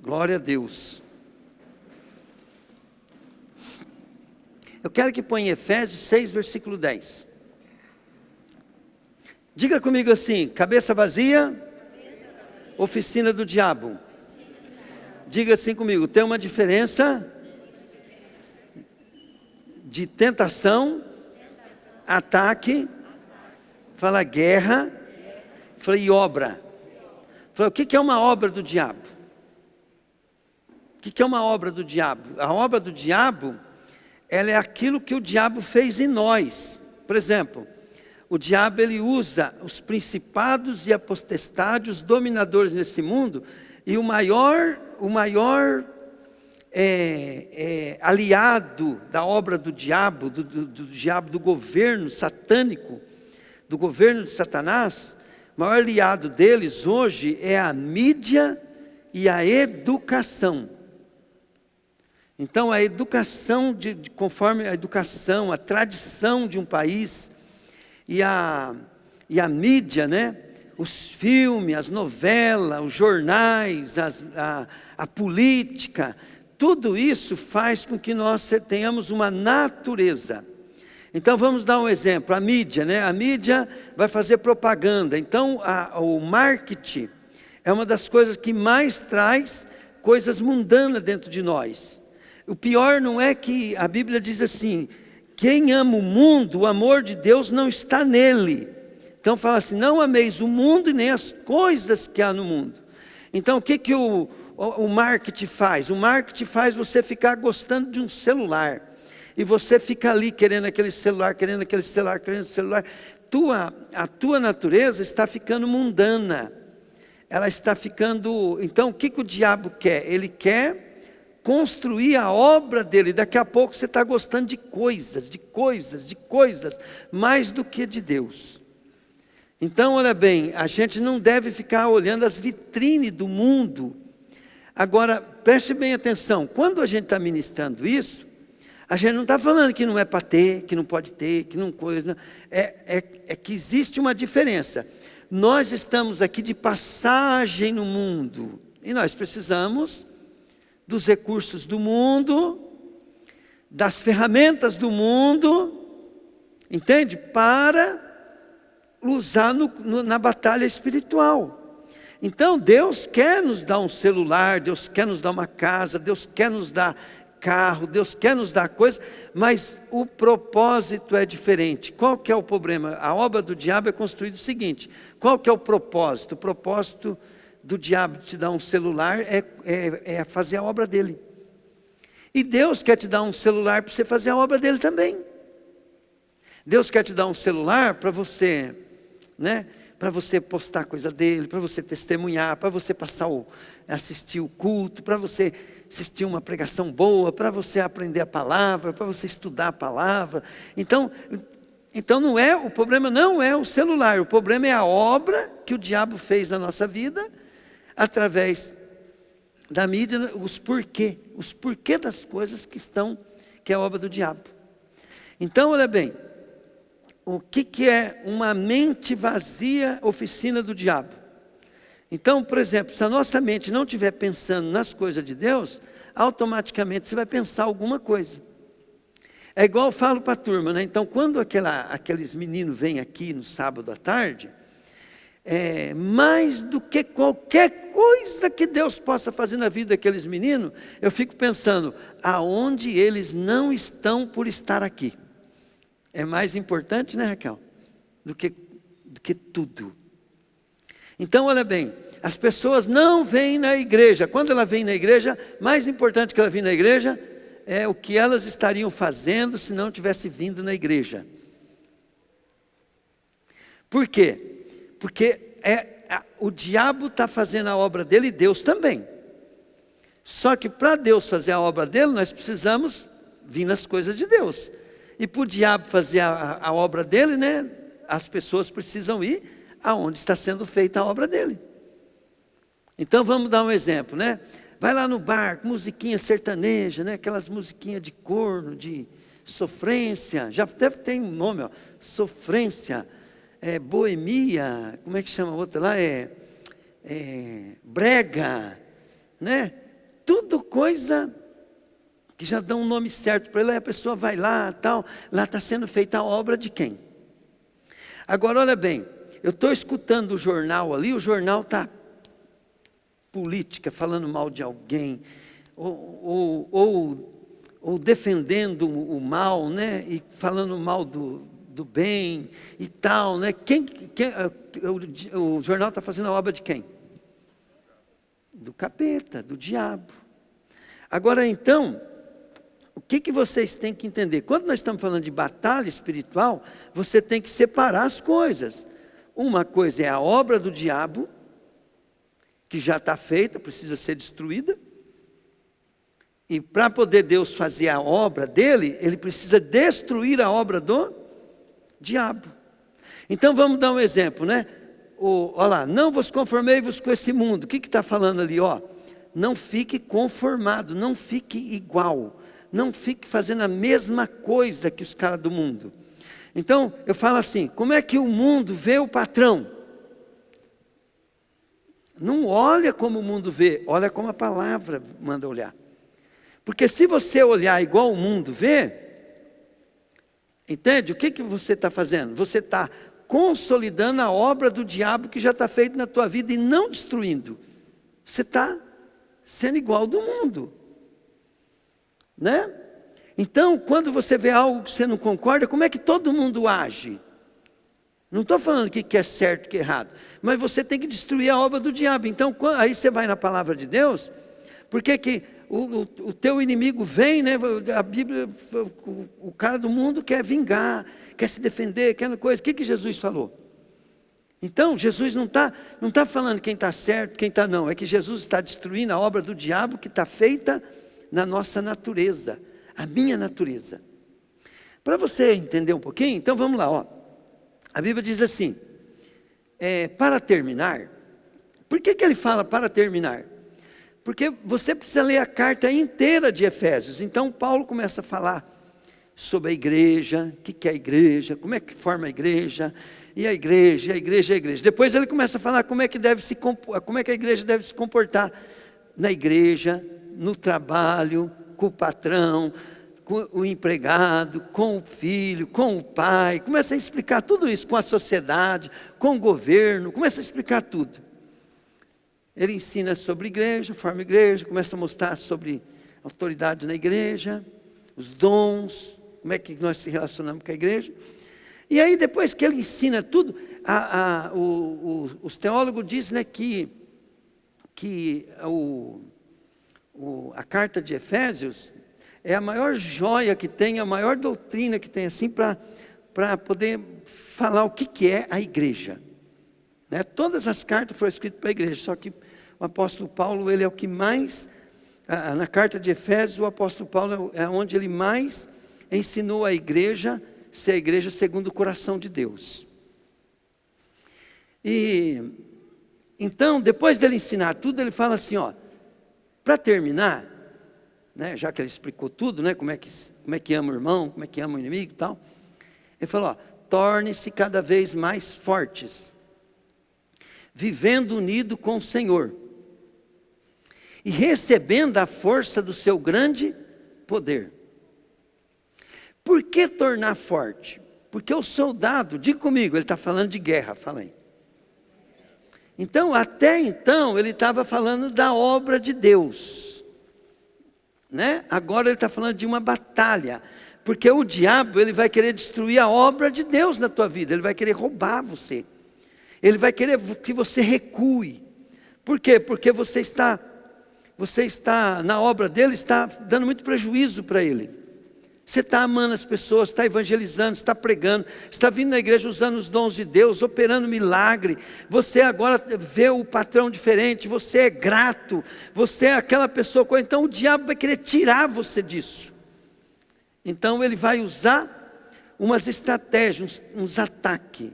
Glória a Deus. Eu quero que ponha Efésios 6, versículo 10. Diga comigo assim: cabeça vazia, oficina do diabo. Diga assim comigo: tem uma diferença de tentação, ataque, fala guerra, fala e obra. Fala, o que é uma obra do diabo? O que é uma obra do diabo? A obra do diabo, ela é aquilo que o diabo fez em nós. Por exemplo, o diabo ele usa os principados e a potestade, os dominadores nesse mundo, e o maior aliado da obra do diabo, do diabo, do governo satânico, do governo de Satanás, o maior aliado deles hoje é a mídia e a educação. Então a educação, conforme a educação, a tradição de um país, e a mídia, né? Os filmes, as novelas, os jornais, a política, tudo isso faz com que nós tenhamos uma natureza. Então vamos dar um exemplo, a mídia, né? A mídia vai fazer propaganda, então o marketing é uma das coisas que mais traz coisas mundanas dentro de nós. O pior não é que a Bíblia diz assim: quem ama o mundo, o amor de Deus não está nele. Então fala assim: não ameis o mundo e nem as coisas que há no mundo. Então o que o marketing faz? O marketing faz você ficar gostando de um celular. E você fica ali querendo aquele celular, querendo aquele celular, querendo aquele celular. A tua natureza está ficando mundana. Ela está ficando... Então o que o diabo quer? Ele quer construir a obra dele. Daqui a pouco você está gostando de coisas, mais do que de Deus. Então, olha bem, a gente não deve ficar olhando as vitrines do mundo. Agora, preste bem atenção, quando a gente está ministrando isso, a gente não está falando que não é para ter, que não pode ter, que não coisa. Não. É que existe uma diferença. Nós estamos aqui de passagem no mundo, e nós precisamos dos recursos do mundo, das ferramentas do mundo, entende? Para usar na batalha espiritual. Então Deus quer nos dar um celular, Deus quer nos dar uma casa, Deus quer nos dar carro, Deus quer nos dar coisa, mas o propósito é diferente. Qual que é o problema? A obra do diabo é construída o seguinte: qual que é o propósito? O propósito do diabo te dar um celular é fazer a obra dele. E Deus quer te dar um celular para você fazer a obra dele também. Deus quer te dar um celular para você, né? Para você postar coisa dele, para você testemunhar, para você assistir o culto, para você assistir uma pregação boa, para você aprender a palavra, para você estudar a palavra. Então o problema não é o celular, o problema é a obra que o diabo fez na nossa vida, através da mídia, os porquê das coisas que é a obra do diabo. Então, olha bem, o que é uma mente vazia, oficina do diabo? Então, por exemplo, se a nossa mente não estiver pensando nas coisas de Deus, automaticamente você vai pensar alguma coisa. É igual eu falo para a turma, né? Então, quando aqueles meninos vêm aqui no sábado à tarde, mais do que qualquer coisa que Deus possa fazer na vida daqueles meninos, eu fico pensando, aonde eles não estão por estar aqui. É mais importante, né, Raquel? Do que tudo. Então, olha bem, as pessoas não vêm na igreja. Quando ela vem na igreja, mais importante que ela vir na igreja é o que elas estariam fazendo se não tivesse vindo na igreja. Por quê? Porque o diabo está fazendo a obra dele e Deus também. Só que para Deus fazer a obra dele, nós precisamos vir nas coisas de Deus. E para o diabo fazer a obra dele, né, as pessoas precisam ir aonde está sendo feita a obra dele. Então vamos dar um exemplo, né? Vai lá no bar, musiquinha sertaneja, né? Aquelas musiquinhas de corno, de sofrência, já deve ter um nome, ó, sofrência, boemia, como é que chama a outra lá? Brega, né? tudo coisa que já dão um nome certo para ele, aí a pessoa vai lá, tal, lá está sendo feita a obra de quem? Agora, olha bem, eu estou escutando o jornal ali, o jornal está política, falando mal de alguém, ou defendendo o mal, né? E falando mal do bem e tal, né? O jornal está fazendo a obra de quem? Do capeta, do diabo. Agora então, o que vocês têm que entender? Quando nós estamos falando de batalha espiritual, você tem que separar as coisas. Uma coisa é a obra do diabo, que já está feita, precisa ser destruída. E para poder Deus fazer a obra dele, ele precisa destruir a obra do diabo. Então vamos dar um exemplo, né? Olha lá, não vos conformei-vos com esse mundo. O que está falando ali? Não fique conformado, não fique igual, não fique fazendo a mesma coisa que os caras do mundo. Então eu falo assim, como é que o mundo vê o patrão? Não olha como o mundo vê, olha como a palavra manda olhar. Porque se você olhar igual o mundo vê, entende? O que você está fazendo? Você está consolidando a obra do diabo que já está feita na tua vida e não destruindo. Você está sendo igual do mundo, né? Então, quando você vê algo que você não concorda, como é que todo mundo age? Não estou falando que é certo, que é errado, mas você tem que destruir a obra do diabo. Então, aí você vai na palavra de Deus, porque que o teu inimigo vem, né? A Bíblia, o cara do mundo quer vingar, quer se defender, quer coisa. O que Jesus falou? Então, Jesus não tá falando quem está certo, quem está não. É que Jesus está destruindo a obra do diabo que está feita na nossa natureza, a minha natureza. Para você entender um pouquinho, então vamos lá. A Bíblia diz assim, para terminar. Por que ele fala para terminar? Porque você precisa ler a carta inteira de Efésios. Então Paulo começa a falar sobre a igreja, o que é a igreja, como é que forma a igreja, e a igreja, a igreja, a igreja. Depois ele começa a falar como é que a igreja deve se comportar na igreja, no trabalho, com o patrão, com o empregado, com o filho, com o pai. Começa a explicar tudo isso, com a sociedade, com o governo, começa a explicar tudo. Ele ensina sobre igreja, forma igreja, começa a mostrar sobre autoridade na igreja, os dons, como é que nós se relacionamos com a igreja. E aí depois que ele ensina tudo, os teólogos dizem, né, que a carta de Efésios é a maior joia que tem, a maior doutrina que tem, assim, para poder falar o que é a igreja. Né? Todas as cartas foram escritas para a igreja, só que o apóstolo Paulo, ele é o que mais, na carta de Efésios, o apóstolo Paulo é onde ele mais ensinou a igreja, ser a igreja segundo o coração de Deus. E então, depois dele ensinar tudo, ele fala assim, para terminar, né, já que ele explicou tudo, né, como é que ama o irmão, como é que ama o inimigo e tal, ele falou, torne-se cada vez mais fortes, vivendo unido com o Senhor, e recebendo a força do seu grande poder. Por que tornar forte? Porque o soldado, diga comigo, ele está falando de guerra, falei. Então, até então, ele estava falando da obra de Deus, né? Agora ele está falando de uma batalha, porque o diabo, ele vai querer destruir a obra de Deus na tua vida, ele vai querer roubar você, ele vai querer que você recue. Por quê? Porque você está na obra dele, está dando muito prejuízo para ele. Você está amando as pessoas, está evangelizando, está pregando, está vindo na igreja usando os dons de Deus, operando milagre. Você agora vê o patrão diferente, você é grato, você é aquela pessoa. Então o diabo vai querer tirar você disso. Então ele vai usar umas estratégias, uns ataques.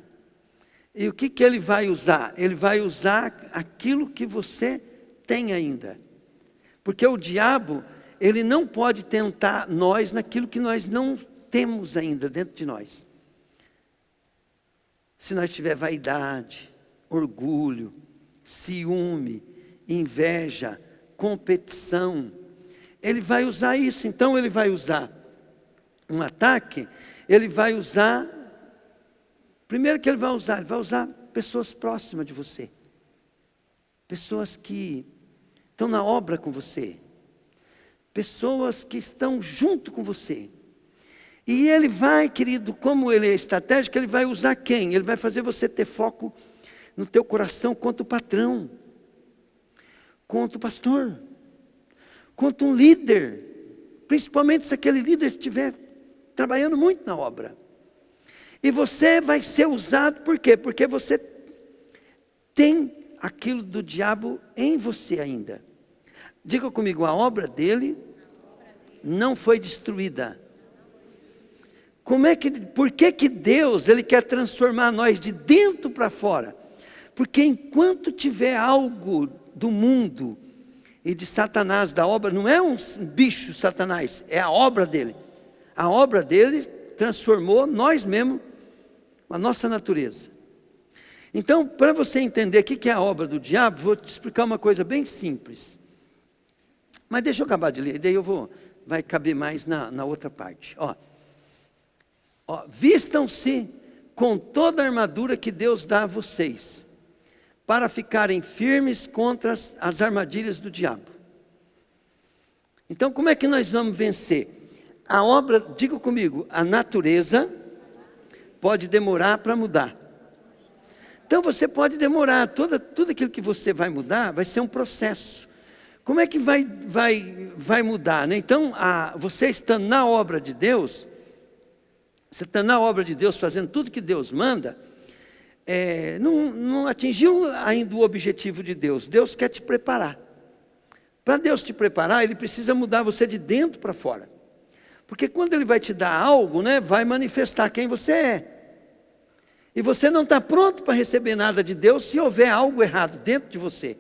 E o que ele vai usar? Ele vai usar aquilo que você tem ainda. Porque o diabo, ele não pode tentar nós naquilo que nós não temos ainda dentro de nós. Se nós tiver vaidade, orgulho, ciúme, inveja, competição. Ele vai usar isso. Então ele vai usar um ataque, ele vai usar, primeiro que ele vai usar pessoas próximas de você. Pessoas que estão na obra com você. Pessoas que estão junto com você. E ele vai, querido, como ele é estratégico, ele vai usar quem? Ele vai fazer você ter foco no teu coração contra o patrão, contra o pastor, contra um líder. Principalmente se aquele líder estiver trabalhando muito na obra. E você vai ser usado por quê? Porque você tem aquilo do diabo em você ainda. Diga comigo, a obra dele não foi destruída. Por que Deus ele quer transformar nós de dentro para fora? Porque enquanto tiver algo do mundo e de Satanás, da obra, não é um bicho Satanás, é a obra dele. A obra dele transformou nós mesmos, a nossa natureza. Então, para você entender o que é a obra do diabo, vou te explicar uma coisa bem simples. Mas deixa eu acabar de ler, daí vai caber mais na outra parte. Vistam-se com toda a armadura que Deus dá a vocês, para ficarem firmes contra as armadilhas do diabo. Então, como é que nós vamos vencer? A obra, diga comigo, a natureza pode demorar para mudar. Então você pode demorar, tudo aquilo que você vai mudar vai ser um processo. Como é que vai mudar, né? Então, você estando na obra de Deus, você está na obra de Deus, fazendo tudo que Deus manda, não atingiu ainda o objetivo de Deus. Deus quer te preparar. Para Deus te preparar, Ele precisa mudar você de dentro para fora. Porque quando Ele vai te dar algo, né, vai manifestar quem você é. E você não está pronto para receber nada de Deus se houver algo errado dentro de você,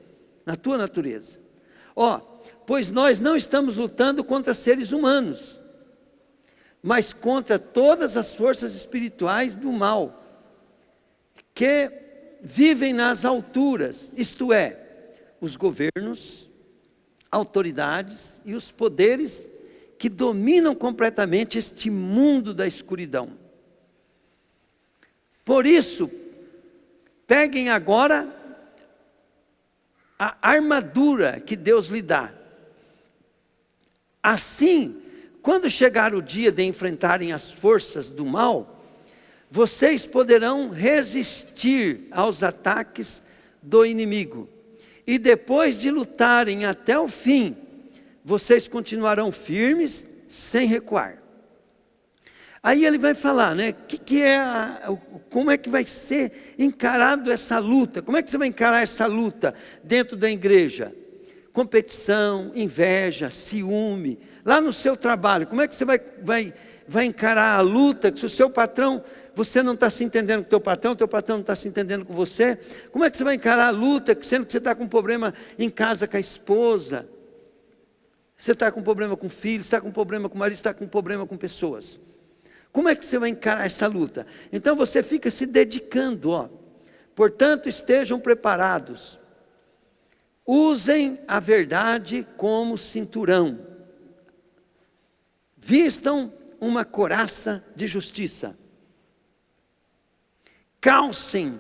na tua natureza. Pois nós não estamos lutando contra seres humanos, mas contra todas as forças espirituais do mal, que vivem nas alturas, isto é, os governos, autoridades e os poderes que dominam completamente este mundo da escuridão. Por isso, peguem agora a armadura que Deus lhe dá. Assim, quando chegar o dia de enfrentarem as forças do mal, vocês poderão resistir aos ataques do inimigo. E depois de lutarem até o fim, vocês continuarão firmes, sem recuar. Aí ele vai falar, né? Como é que vai ser encarado essa luta? Como é que você vai encarar essa luta dentro da igreja? Competição, inveja, ciúme. Lá no seu trabalho, como é que você vai encarar a luta? Se o seu patrão, você não está se entendendo com o teu patrão não está se entendendo com você. Como é que você vai encarar a luta, sendo que você está com um problema em casa com a esposa? Você está com um problema com o filho, você está com um problema com o marido, você está com um problema com pessoas. Como é que você vai encarar essa luta? Então você fica se dedicando, Portanto, estejam preparados. Usem a verdade como cinturão. Vistam uma couraça de justiça. Calcem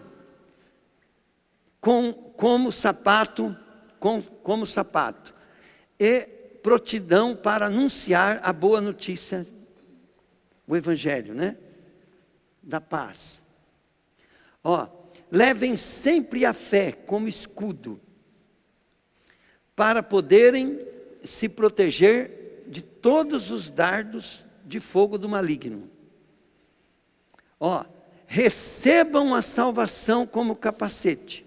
como sapato. E prontidão para anunciar a boa notícia, o evangelho, né? Da paz. Levem sempre a fé como escudo, para poderem se proteger de todos os dardos de fogo do maligno. Recebam a salvação como capacete,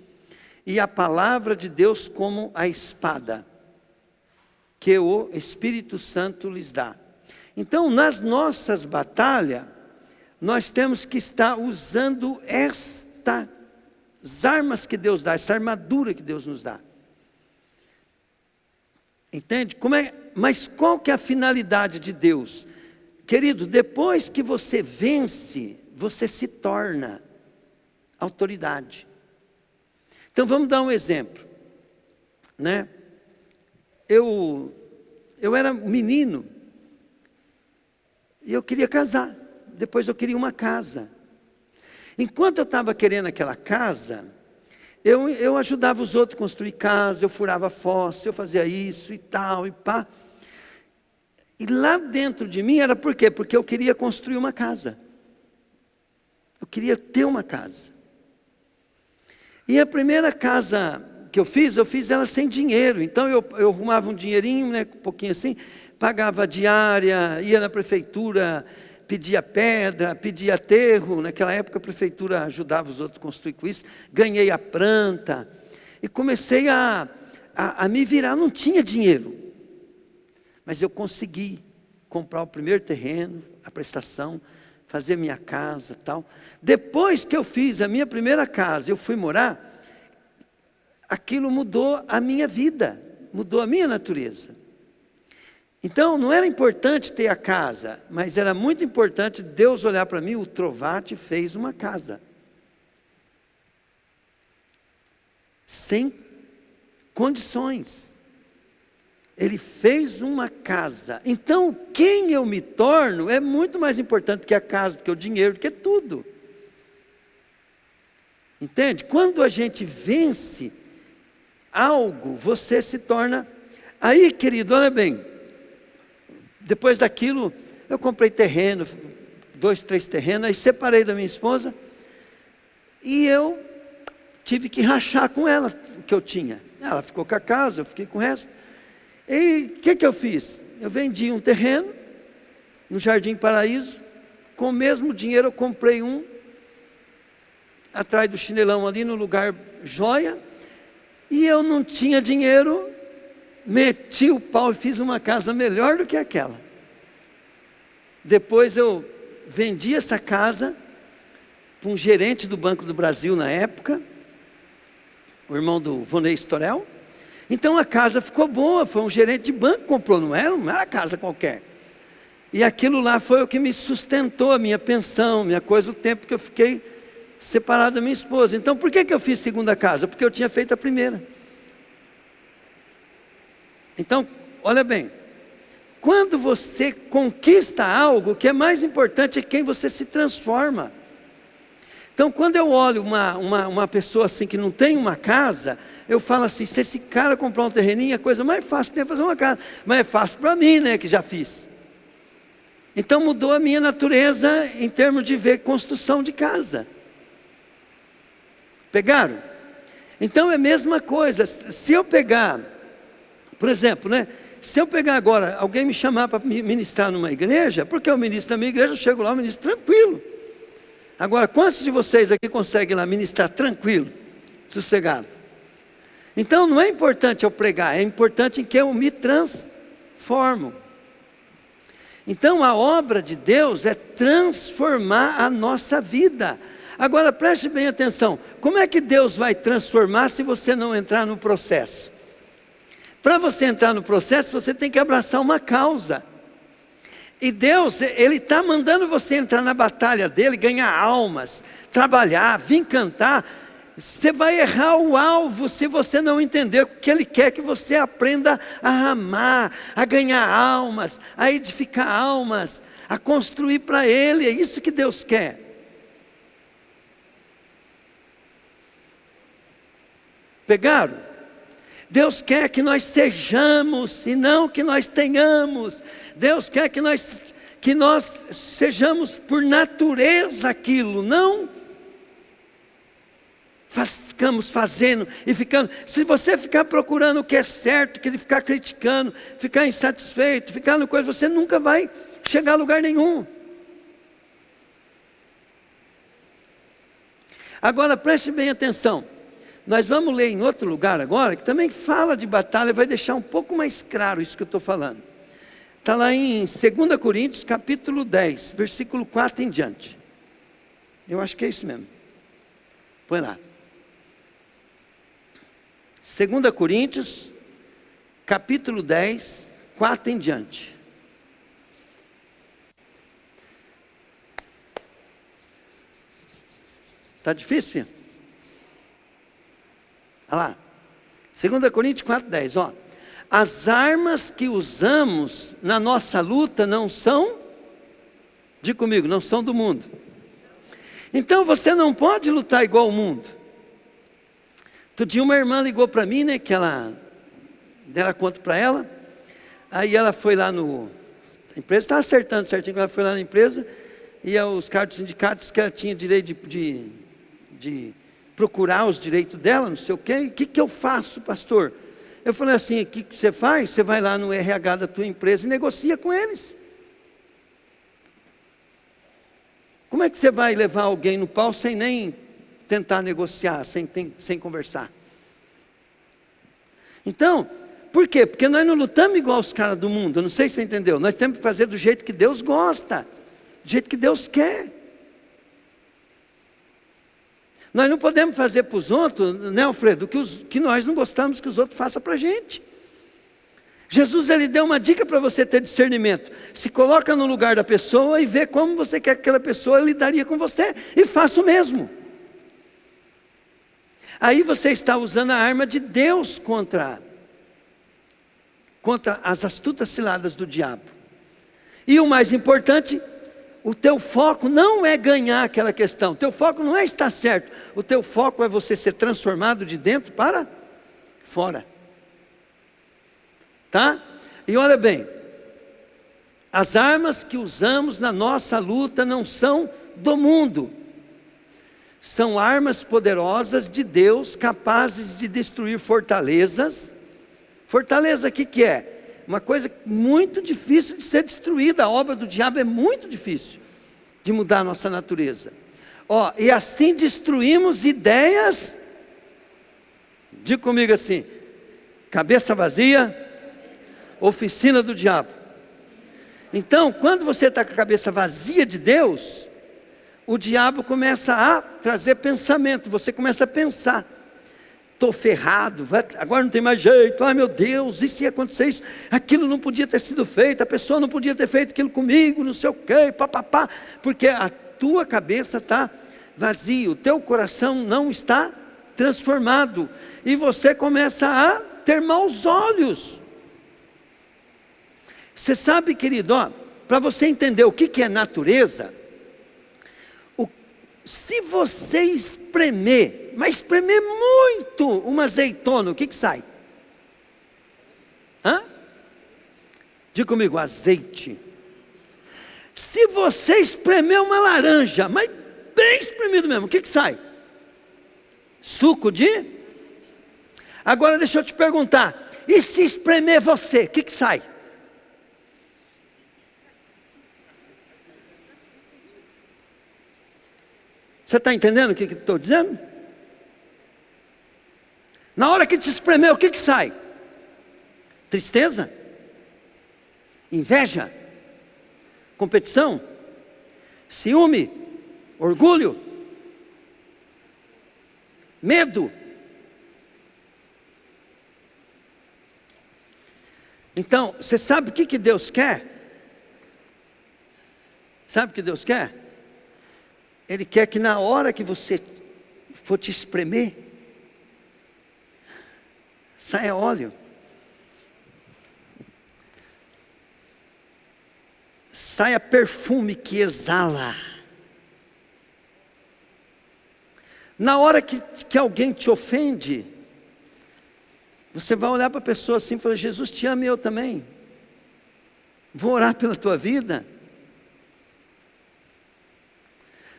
e a palavra de Deus como a espada, que o Espírito Santo lhes dá. Então, nas nossas batalhas, nós temos que estar usando estas armas que Deus dá, essa armadura que Deus nos dá. Entende? Mas qual que é a finalidade de Deus? Querido, depois que você vence, você se torna autoridade. Então vamos dar um exemplo, né? eu era menino e eu queria casar. Depois eu queria uma casa. Enquanto eu estava querendo aquela casa, eu ajudava os outros a construir casa, eu furava fossa, eu fazia isso e tal e pá. E lá dentro de mim era por quê? Porque eu queria construir uma casa. Eu queria ter uma casa. E a primeira casa que eu fiz ela sem dinheiro. Então eu arrumava um dinheirinho, né, um pouquinho assim, pagava a diária, ia na prefeitura, pedia pedra, pedia aterro. Naquela época a prefeitura ajudava os outros a construir com isso. Ganhei a planta e comecei a me virar. Não tinha dinheiro, mas eu consegui comprar o primeiro terreno, a prestação, fazer minha casa, tal. Depois que eu fiz a minha primeira casa, eu fui morar, aquilo mudou a minha vida, mudou a minha natureza. Então não era importante ter a casa, mas era muito importante Deus olhar para mim. O Trovati fez uma casa, sem condições. Ele fez uma casa. Então quem eu me torno é muito mais importante que a casa, que o dinheiro, que tudo. Entende? Quando a gente vence algo, você se torna. Aí, querido, olha bem, depois daquilo eu comprei terreno, 2, 3 terrenos, aí separei da minha esposa e eu tive que rachar com ela o que eu tinha. Ela ficou com a casa, eu fiquei com o resto. E o que eu fiz? Eu vendi um terreno no Jardim Paraíso. Com o mesmo dinheiro eu comprei um atrás do Chinelão, ali no lugar joia. E eu não tinha dinheiro, meti o pau e fiz uma casa melhor do que aquela. Depois eu vendi essa casa para um gerente do Banco do Brasil na época, o irmão do Vonei Storel. Então a casa ficou boa, foi um gerente de banco que comprou, não era casa qualquer. E aquilo lá foi o que me sustentou, a minha pensão, minha coisa, o tempo que eu fiquei separado da minha esposa. Então por que eu fiz segunda casa? Porque eu tinha feito a primeira. Então, olha bem, quando você conquista algo, o que é mais importante é quem você se transforma. Então quando eu olho uma pessoa assim que não tem uma casa, eu falo assim: se esse cara comprar um terreninho, a coisa mais fácil é fazer uma casa. Mas é fácil para mim, né, que já fiz. Então mudou a minha natureza em termos de ver construção de casa. Pegaram? Então é a mesma coisa. Se eu pegar, por exemplo, né, se eu pegar agora, alguém me chamar para ministrar numa igreja, porque eu ministro na minha igreja, eu chego lá, eu ministro tranquilo. Agora, quantos de vocês aqui conseguem lá ministrar tranquilo, sossegado? Então não é importante eu pregar, é importante em que eu me transformo. Então a obra de Deus é transformar a nossa vida. Agora preste bem atenção, como é que Deus vai transformar se você não entrar no processo? Para você entrar no processo, você tem que abraçar uma causa. E Deus, Ele está mandando você entrar na batalha dEle, ganhar almas, trabalhar, vir cantar. Você vai errar o alvo se você não entender o que Ele quer que você aprenda a amar, a ganhar almas, a edificar almas, a construir para Ele. É isso que Deus quer. Pegaram? Deus quer que nós sejamos e não que nós tenhamos. Deus quer que nós sejamos por natureza aquilo, não ficamos fazendo e ficando. Se você ficar procurando o que é certo, que ele ficar criticando, ficar insatisfeito, ficar no coisa, você nunca vai chegar a lugar nenhum. Agora preste bem atenção. Nós vamos ler em outro lugar agora, que também fala de batalha, vai deixar um pouco mais claro isso que eu estou falando. Está lá em 2 Coríntios, capítulo 10, versículo 4 em diante. Eu acho que é isso mesmo. Põe lá. 2 Coríntios, capítulo 10, 4 em diante. Está difícil, filho? Olha lá. 2 Coríntios 4, 10. Ó. as armas que usamos na nossa luta não são, diga comigo, não são do mundo. Então você não pode lutar igual ao mundo. Outro dia uma irmã ligou para mim, né, que ela deram conta para ela. Aí ela foi lá no... A empresa estava acertando certinho, ela foi lá na empresa, e os caras do sindicato disseram que ela tinha direito de procurar os direitos dela, não sei o quê. E o que eu faço, pastor? Eu falei assim, o que você faz? Você vai lá no RH da tua empresa e negocia com eles. Como é que você vai levar alguém no pau sem nem tentar negociar, sem conversar? Então, por quê? Porque nós não lutamos igual os caras do mundo. Eu não sei se você entendeu. Nós temos que fazer do jeito que Deus gosta, do jeito que Deus quer. Nós não podemos fazer para os outros, né, Alfredo, que nós não gostamos que os outros façam para a gente. Jesus, ele deu uma dica para você ter discernimento. Se coloca no lugar da pessoa e vê como você quer que aquela pessoa lidaria com você, e faça o mesmo. Aí você está usando a arma de Deus contra as astutas ciladas do diabo. E o mais importante, o teu foco não é ganhar aquela questão, o teu foco não é estar certo, o teu foco é você ser transformado de dentro para fora. Tá? E olha bem, as armas que usamos na nossa luta não são do mundo, são armas poderosas de Deus, capazes de destruir fortalezas. Fortaleza, o que é? Uma coisa muito difícil de ser destruída. A obra do diabo é muito difícil de mudar a nossa natureza. E assim destruímos ideias, diga comigo assim, cabeça vazia, oficina do diabo. Então, quando você está com a cabeça vazia de Deus, o diabo começa a trazer pensamento, você começa a pensar, estou ferrado, agora não tem mais jeito, ai meu Deus, e se acontecer isso, aquilo não podia ter sido feito, a pessoa não podia ter feito aquilo comigo, não sei o quê, papapá, porque a tua cabeça está vazia, o teu coração não está transformado, e você começa a ter maus olhos. Você sabe, querido, para você entender o que é natureza, se você espremer, mas espremer muito uma azeitona, o que sai? Diga comigo, azeite. Se você espremer uma laranja, mas bem espremido mesmo, o que sai? Suco de? Agora deixa eu te perguntar, e se espremer você, o que sai? Você está entendendo o que estou dizendo? Na hora que te espremer, o que sai? Tristeza? Inveja? Competição? Ciúme? Orgulho? Medo? Então, você sabe o que Deus quer? Sabe o que Deus quer? Ele quer que na hora que você for te espremer, saia óleo, saia perfume que exala. Na hora que alguém te ofende, você vai olhar para a pessoa assim e falar, Jesus te ama e eu também, vou orar pela tua vida.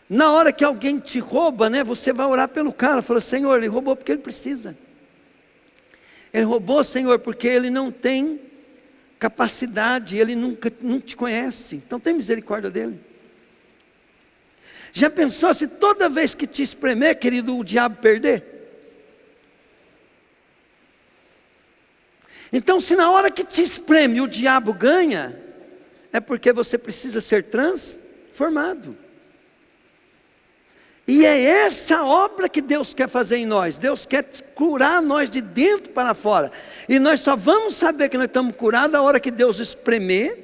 Na hora que alguém te rouba, né, você vai orar pelo cara, fala, Senhor, ele roubou porque ele precisa. Ele roubou, Senhor, porque ele não tem capacidade, ele não te conhece, então tem misericórdia dele. Já pensou se toda vez que te espremer, querido, o diabo perder? Então, se na hora que te espreme o diabo ganha, é porque você precisa ser transformado. E é essa obra que Deus quer fazer em nós. Deus quer curar nós de dentro para fora. E nós só vamos saber que nós estamos curados a hora que Deus espremer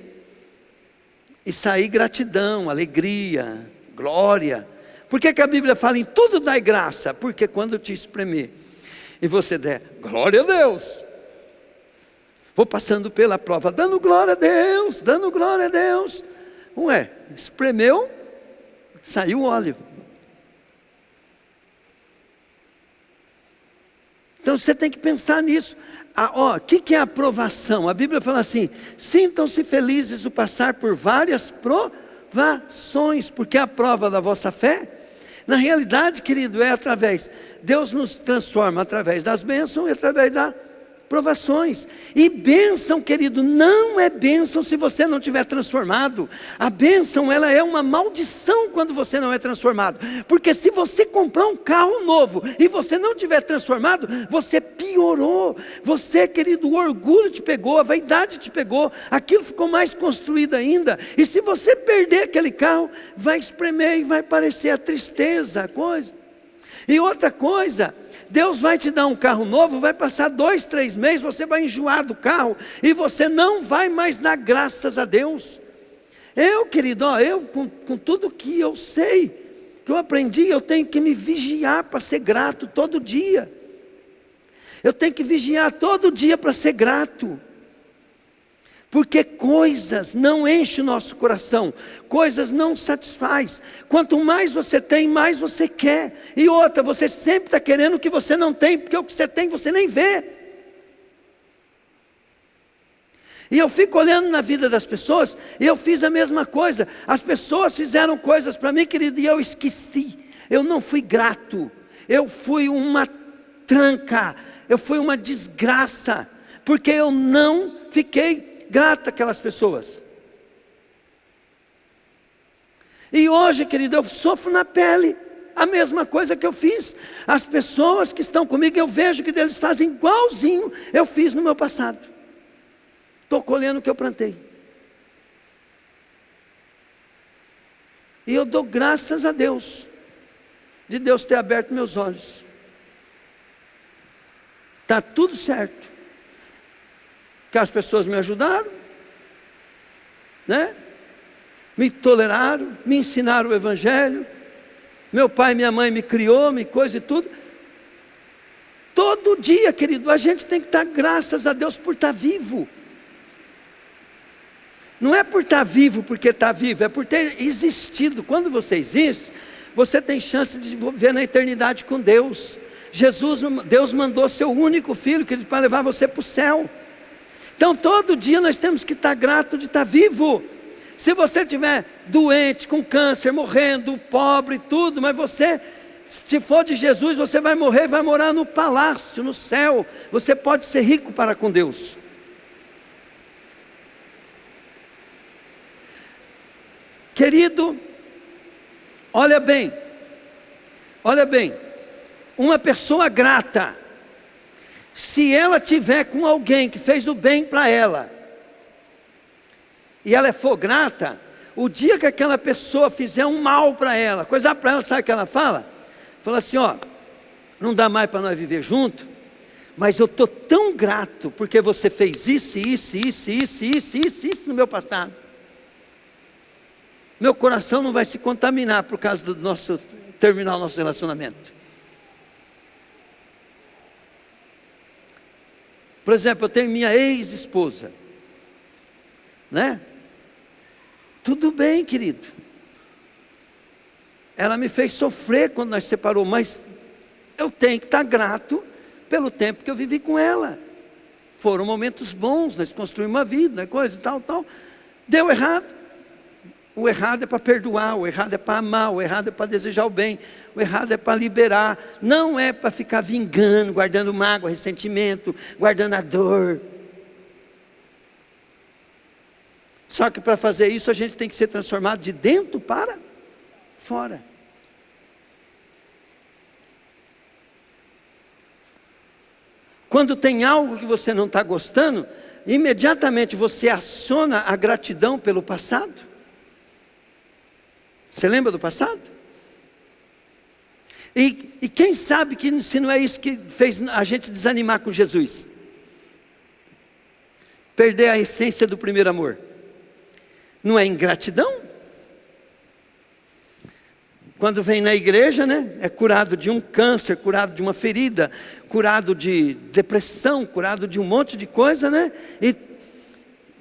e sair gratidão, alegria, glória. Por que a Bíblia fala em tudo dai graça? Porque quando te espremer e você der glória a Deus, Vou passando pela prova, dando glória a Deus, dando glória a Deus. Ué, espremeu, saiu óleo. Então você tem que pensar nisso. O que é aprovação? A Bíblia fala assim: sintam-se felizes o passar por várias provações, porque a prova da vossa fé, na realidade, querido, é através, Deus nos transforma através das bênçãos e através das provações. E bênção, querido, não é bênção se você não tiver transformado. A bênção, ela é uma maldição quando você não é transformado. Porque se você comprar um carro novo e você não tiver transformado, você piorou. Você, querido, o orgulho te pegou, a vaidade te pegou, aquilo ficou mais construído ainda. E se você perder aquele carro, vai espremer e vai parecer a tristeza, a coisa. E outra coisa, Deus vai te dar um carro novo, vai passar 2, 3 meses, você vai enjoar do carro, e você não vai mais dar graças a Deus. Eu, querido, com tudo que eu sei, que eu aprendi, eu tenho que me vigiar para ser grato todo dia. Eu tenho que vigiar todo dia para ser grato. Porque coisas não enchem o nosso coração, coisas não satisfaz. Quanto mais você tem, mais você quer. E outra, você sempre está querendo o que você não tem, porque o que você tem você nem vê. E eu fico olhando na vida das pessoas, e eu fiz a mesma coisa. As pessoas fizeram coisas para mim, querido, e eu esqueci. Eu não fui grato, eu fui uma tranca, eu fui uma desgraça, porque eu não fiquei grato àquelas pessoas. E hoje, querido, eu sofro na pele a mesma coisa que eu fiz. As pessoas que estão comigo, eu vejo que eles fazem igualzinho eu fiz no meu passado. Estou colhendo o que eu plantei. E eu dou graças a Deus, de Deus ter aberto meus olhos. Está tudo certo. Que as pessoas me ajudaram, né? Me toleraram, me ensinaram o Evangelho. Meu pai e minha mãe me criou, me coisa e tudo. Todo dia, querido, a gente tem que estar graças a Deus por estar vivo. Não é por estar vivo porque está vivo, é por ter existido. Quando você existe, você tem chance de viver na eternidade com Deus. Deus mandou seu único filho, querido, para levar você para o céu. Então todo dia nós temos que estar grato de estar vivo. Se você estiver doente, com câncer, morrendo, pobre, tudo, mas você, se for de Jesus, você vai morrer, vai morar no palácio, no céu. Você pode ser rico para com Deus. Querido, olha bem, uma pessoa grata, se ela tiver com alguém que fez o bem para ela, e ela for grata, o dia que aquela pessoa fizer um mal para ela, coisa para ela, sabe o que ela fala? Fala assim, não dá mais para nós viver junto, mas eu estou tão grato, porque você fez isso no meu passado. Meu coração não vai se contaminar por causa do terminar o nosso relacionamento. Por exemplo, eu tenho minha ex-esposa, né? Tudo bem, querido. Ela me fez sofrer quando nós separamos, mas eu tenho que estar grato pelo tempo que eu vivi com ela. Foram momentos bons, nós construímos uma vida, coisa e tal. Deu errado. O errado é para perdoar, o errado é para amar, o errado é para desejar o bem, o errado é para liberar, não é para ficar vingando, guardando mágoa, ressentimento, guardando a dor. Só que para fazer isso a gente tem que ser transformado de dentro para fora. Quando tem algo que você não está gostando, imediatamente você aciona a gratidão pelo passado. Você lembra do passado? E quem sabe que se não é isso que fez a gente desanimar com Jesus? Perder a essência do primeiro amor. Não é ingratidão? Quando vem na igreja, né, é curado de um câncer, curado de uma ferida, curado de depressão, curado de um monte de coisa, né? E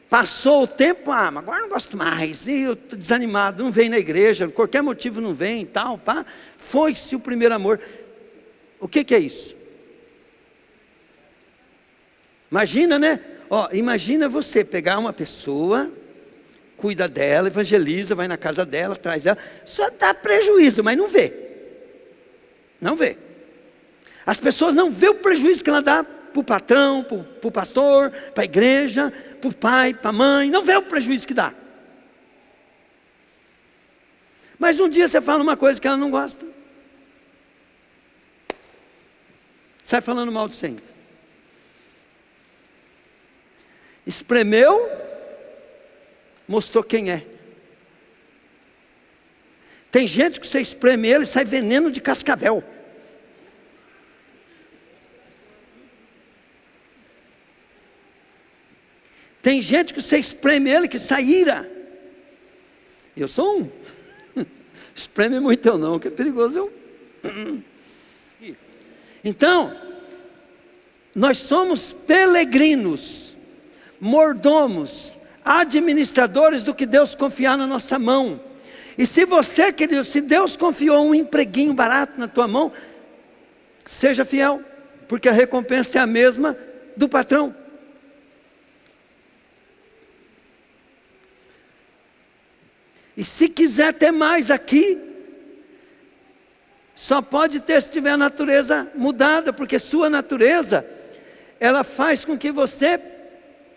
passou o tempo, mas agora não gosto mais, e eu estou desanimado, não vem na igreja, por qualquer motivo não vem e tal, pá. Foi-se o primeiro amor. O que é isso? Imagina, né? Imagina você pegar uma pessoa, cuida dela, evangeliza, vai na casa dela, traz ela, só dá prejuízo, mas não vê. Não vê. As pessoas não vê o prejuízo que ela dá para o patrão, para o pastor, para a igreja, para o pai, para a mãe, não vê o prejuízo que dá. Mas um dia você fala uma coisa que ela não gosta, sai falando mal de você ainda. Espremeu, mostrou quem é. Tem gente que você espreme ele e sai veneno de cascavel. Tem gente que você espreme ele que sai ira. Eu sou um. Espreme muito eu não, que é perigoso eu. Então, nós somos peregrinos, mordomos, administradores do que Deus confiar na nossa mão. E se você, querido, se Deus confiou um empreguinho barato na tua mão, seja fiel, porque a recompensa é a mesma do patrão. E se quiser ter mais aqui, só pode ter se tiver a natureza mudada, porque sua natureza, ela faz com que você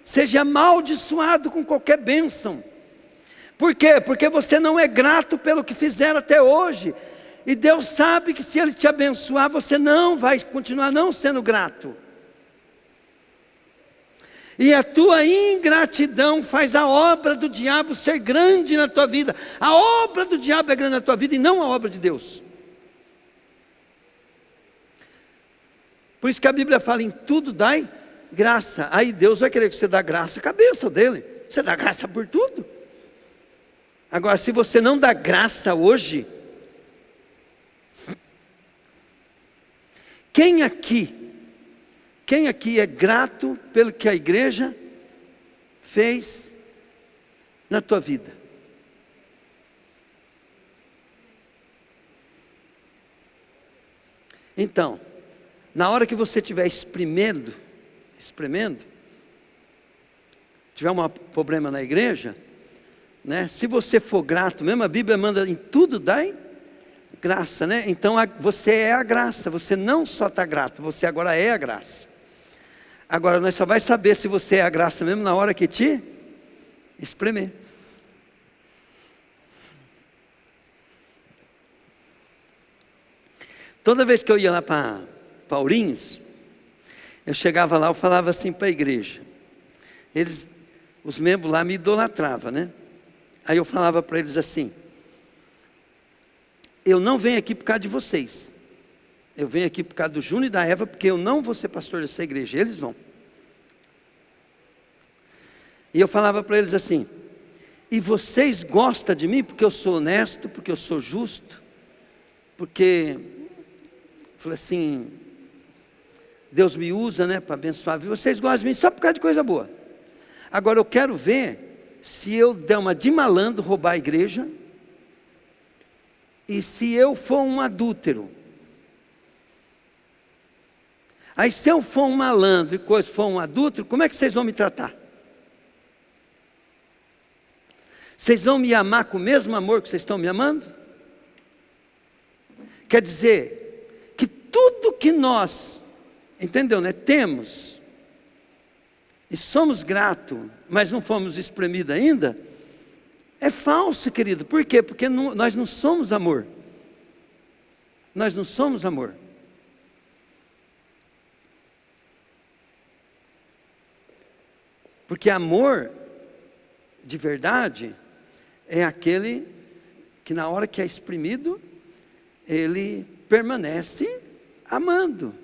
seja amaldiçoado com qualquer bênção. Por quê? Porque você não é grato pelo que fizeram até hoje. E Deus sabe que se Ele te abençoar, você não vai continuar não sendo grato. E a tua ingratidão faz a obra do diabo ser grande na tua vida. A obra do diabo é grande na tua vida e não a obra de Deus. Por isso que a Bíblia fala, em tudo dai graça. Aí Deus vai querer que você dê graça à cabeça dele. Você dá graça por tudo. Agora, se você não dá graça hoje, quem aqui é grato pelo que a igreja fez na tua vida? Então, na hora que você estiver espremendo, tiver um problema na igreja, né? Se você for grato mesmo, a Bíblia manda em tudo dai graça, né? Então você é a graça, você não só está grato, você agora é a graça. Agora nós só vai saber se você é a graça mesmo na hora que te espremer. Toda vez que eu ia lá para Paulinhos, eu chegava lá, eu falava assim para a igreja. Os membros lá me idolatravam, né? Aí eu falava para eles assim: eu não venho aqui por causa de vocês. Eu venho aqui por causa do Júnior e da Eva, porque eu não vou ser pastor dessa igreja, eles vão. E eu falava para eles assim: e vocês gostam de mim porque eu sou honesto, porque eu sou justo, porque, falei assim, Deus me usa, né, para abençoar a vida. Vocês gostam de mim só por causa de coisa boa. Agora eu quero ver se eu der uma de malandro, roubar a igreja, e se eu for um adúltero. Aí se eu for um malandro e for um adúltero, como é que vocês vão me tratar? Vocês vão me amar com o mesmo amor que vocês estão me amando? Quer dizer, que tudo que nós, entendeu, né, temos, e somos gratos, mas não fomos espremidos ainda, é falso, querido. Por quê? Porque nós não somos amor. Nós não somos amor. Porque amor de verdade é aquele que na hora que é exprimido, ele permanece amando.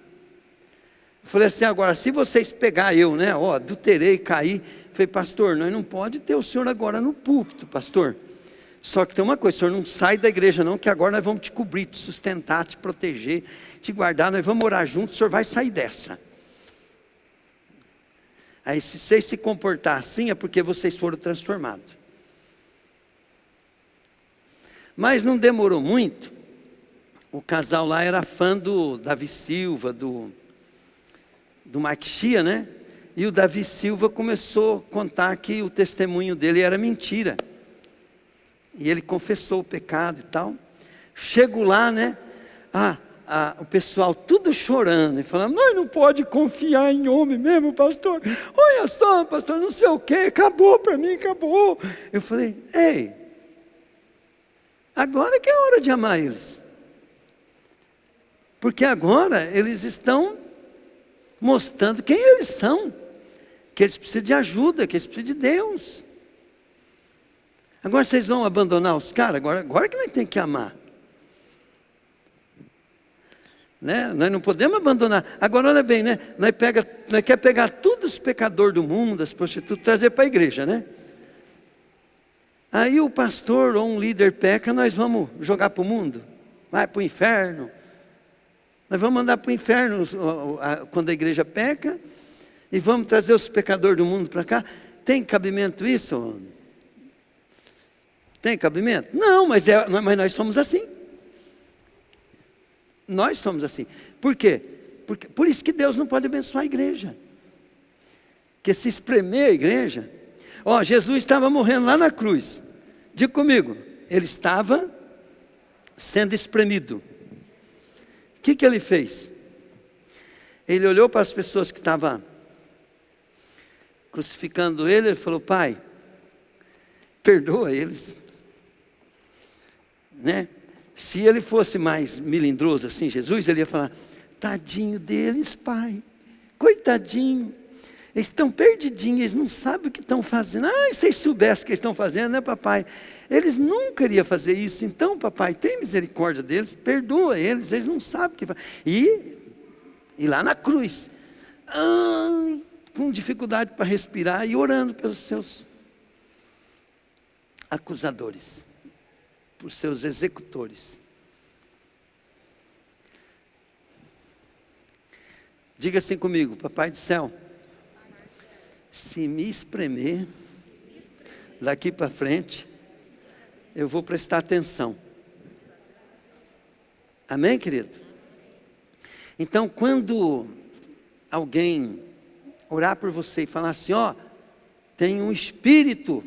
Eu falei assim, agora se vocês pegar eu, né, adulterei, caí, falei, pastor, nós não pode ter o senhor agora no púlpito, pastor. Só que tem uma coisa, o senhor não sai da igreja não, que agora nós vamos te cobrir, te sustentar, te proteger, te guardar, nós vamos orar juntos, o senhor vai sair dessa. Aí se vocês se comportar assim, é porque vocês foram transformados. Mas não demorou muito, o casal lá era fã do Davi Silva, do Mike Shea, né? E o Davi Silva começou a contar que o testemunho dele era mentira. E ele confessou o pecado e tal. Chego lá, né? O pessoal tudo chorando e falando, nós não pode confiar em homem mesmo, pastor. Olha só, pastor, não sei o que, acabou para mim, acabou. Eu falei, ei, agora que é a hora de amar eles. Porque agora eles estão mostrando quem eles são. Que eles precisam de ajuda, que eles precisam de Deus. Agora vocês vão abandonar os caras? Agora que nós temos que amar. Né? Nós não podemos abandonar. Agora olha bem, né? Nós quer pegar todos os pecadores do mundo, as prostitutas, trazer para a igreja, né? Aí o pastor ou um líder peca, nós vamos jogar para o mundo. Vai para o inferno. Nós vamos mandar para o inferno quando a igreja peca. E vamos trazer os pecadores do mundo para cá. Tem cabimento isso? Tem cabimento? Não, mas nós somos assim. Nós somos assim. Por quê? Por isso que Deus não pode abençoar a igreja. Porque se espremer a igreja... Jesus estava morrendo lá na cruz. Diga comigo. Ele estava sendo espremido. O que ele fez? Ele olhou para as pessoas que estavam crucificando ele falou, Pai, perdoa eles. Né? Se ele fosse mais melindroso assim, Jesus, ele ia falar, tadinho deles, Pai, coitadinho, eles estão perdidinhos, eles não sabem o que estão fazendo. Se vocês soubessem o que eles estão fazendo, né, papai? Eles nunca iriam fazer isso. Então, papai, tem misericórdia deles, perdoa eles, eles não sabem o que fazem. E lá na cruz, com dificuldade para respirar e orando pelos seus acusadores, por seus executores. Diga assim comigo, Papai do céu, se me espremer daqui para frente, eu vou prestar atenção. Amém, querido? Então, quando alguém orar por você e falar assim, tem um espírito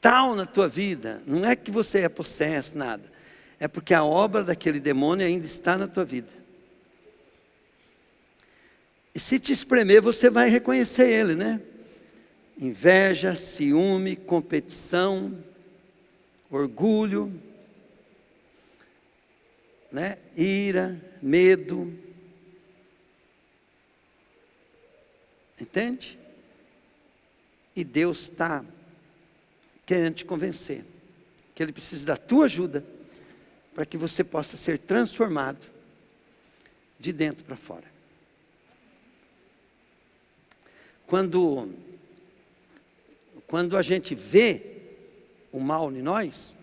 tal na tua vida, não é que você é possesso, nada, é porque a obra daquele demônio ainda está na tua vida. E se te espremer, você vai reconhecer ele, né? Inveja, ciúme, competição, orgulho, né? Ira, medo. Entende? E Deus está querendo te convencer que Ele precisa da tua ajuda para que você possa ser transformado de dentro para fora. Quando a gente vê o mal em nós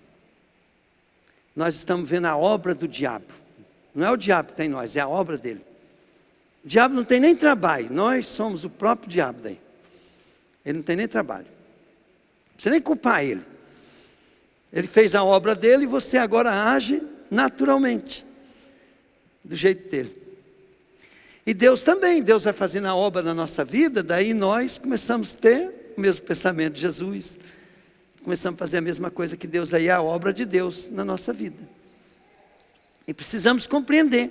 estamos vendo a obra do diabo. Não é o diabo que está em nós, é a obra dele. O diabo não tem nem trabalho, nós somos o próprio diabo daí. Ele não tem nem trabalho. Não precisa nem culpar ele. Ele fez a obra dele e você agora age naturalmente, do jeito dele. E Deus também, Deus vai fazendo a obra na nossa vida, daí nós começamos a ter o mesmo pensamento de Jesus. Começamos a fazer a mesma coisa que Deus, aí é a obra de Deus na nossa vida. E precisamos compreender.